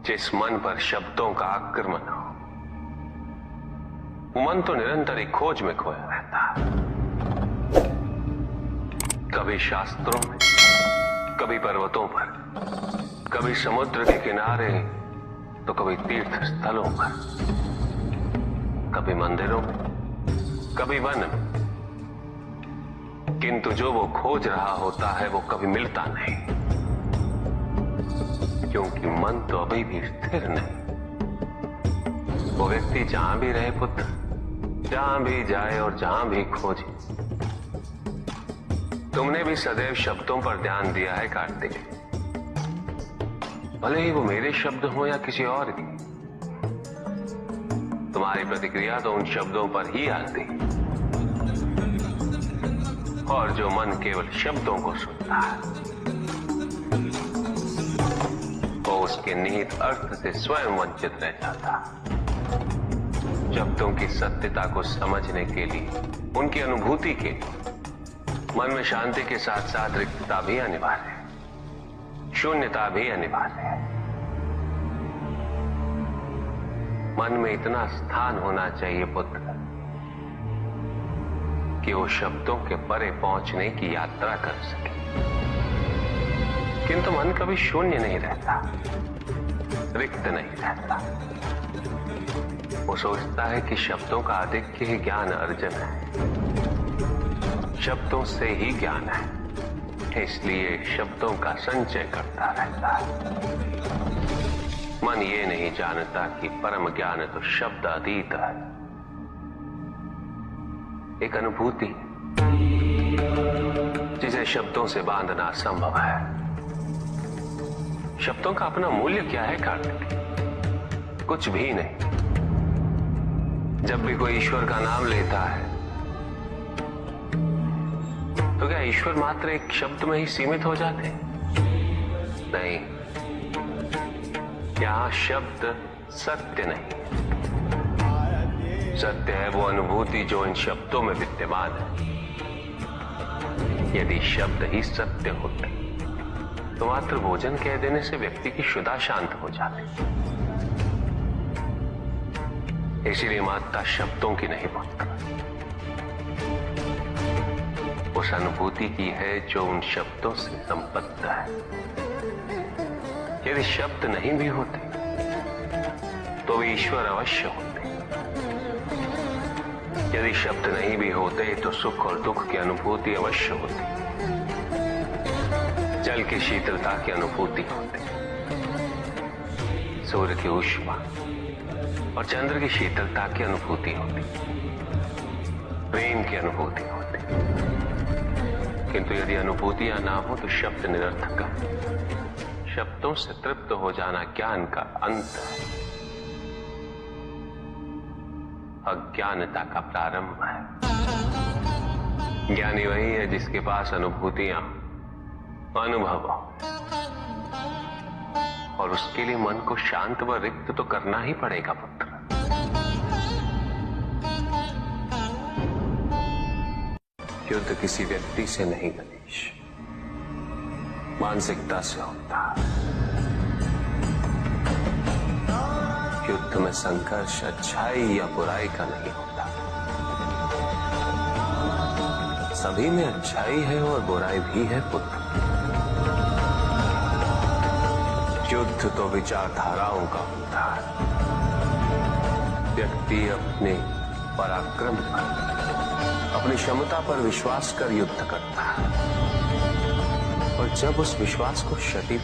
जिस मन पर शब्दों का आक्रमण हो, वो मन तो निरंतर एक खोज में खोया रहता है। कभी शास्त्रों में, कभी पर्वतों पर, कभी समुद्र के किनारे, तो कभी तीर्थ स्थलों पर, कभी मंदिरों में, कभी वन में। किंतु जो वो खोज रहा होता है वो कभी मिलता नहीं, क्योंकि मन तो अभी भी स्थिर नहीं। वो व्यक्ति जहां भी रहे पुत्र, जहां भी जाए और जहां भी खोजे। तुमने भी सदैव शब्दों पर ध्यान दिया है कार्तिक, भले ही वो मेरे शब्द हो या किसी और की। तुम्हारी प्रतिक्रिया तो उन शब्दों पर ही आती, और जो मन केवल शब्दों को सुनता है, वो उसके निहित अर्थ से स्वयं वंचित रह जाता। शब्दों की सत्यता को समझने के लिए, उनकी अनुभूति के लिए मन में शांति के साथ साथ रिक्तता भी अनिवार्य है, शून्यता भी अनिवार्य है। मन में इतना स्थान होना चाहिए पुत्र कि वो शब्दों के परे पहुंचने की यात्रा कर सके। किंतु मन कभी शून्य नहीं रहता, रिक्त नहीं रहता। वो सोचता है कि शब्दों का आधिक्य ही ज्ञान अर्जन है, शब्दों से ही ज्ञान है, इसलिए शब्दों का संचय करता रहता है। मन ये नहीं जानता कि परम ज्ञान तो शब्द अतीत है, एक अनुभूति जिसे शब्दों से बांधना असंभव है। शब्दों का अपना मूल्य क्या है कार्तिक? कुछ भी नहीं। जब भी कोई ईश्वर का नाम लेता है तो क्या ईश्वर मात्र एक शब्द में ही सीमित हो जाते? नहीं, यहां शब्द सत्य नहीं, सत्य है वो अनुभूति जो इन शब्दों में विद्यमान है। यदि शब्द ही सत्य होते तो मात्र भोजन कह देने से व्यक्ति की क्षुधा शांत हो जाती। इसीलिए माता शब्दों की नहीं पुत्र, उस अनुभूति की है जो उन शब्दों से संबद्ध है। यदि शब्द नहीं भी होते तो वे ईश्वर अवश्य होते। यदि शब्द नहीं भी होते तो सुख और दुख की अनुभूति अवश्य होती, जल की शीतलता की अनुभूति होती, सूर्य की ऊष्मा और चंद्र की शीतलता की अनुभूति होती, प्रेम की अनुभूति होती। किंतु यदि अनुभूतियां ना हो तो शब्द निरर्थक है। शब्दों से तृप्त हो जाना ज्ञान का अंत है, अज्ञानता का प्रारंभ है। ज्ञानी वही है जिसके पास अनुभूतियां, अनुभव हो, और उसके लिए मन को शांत व रिक्त तो करना ही पड़ेगा पुत्र। युद्ध किसी व्यक्ति से नहीं गणेश, मानसिकता से होता है। युद्ध में संघर्ष अच्छाई या बुराई का नहीं होता, सभी में अच्छाई है और बुराई भी है पुत्र। युद्ध तो विचारधाराओं का होता है। व्यक्ति अपने पराक्रम पर, अपनी क्षमता पर विश्वास कर युद्ध करता है, और जब उस विश्वास को क्षति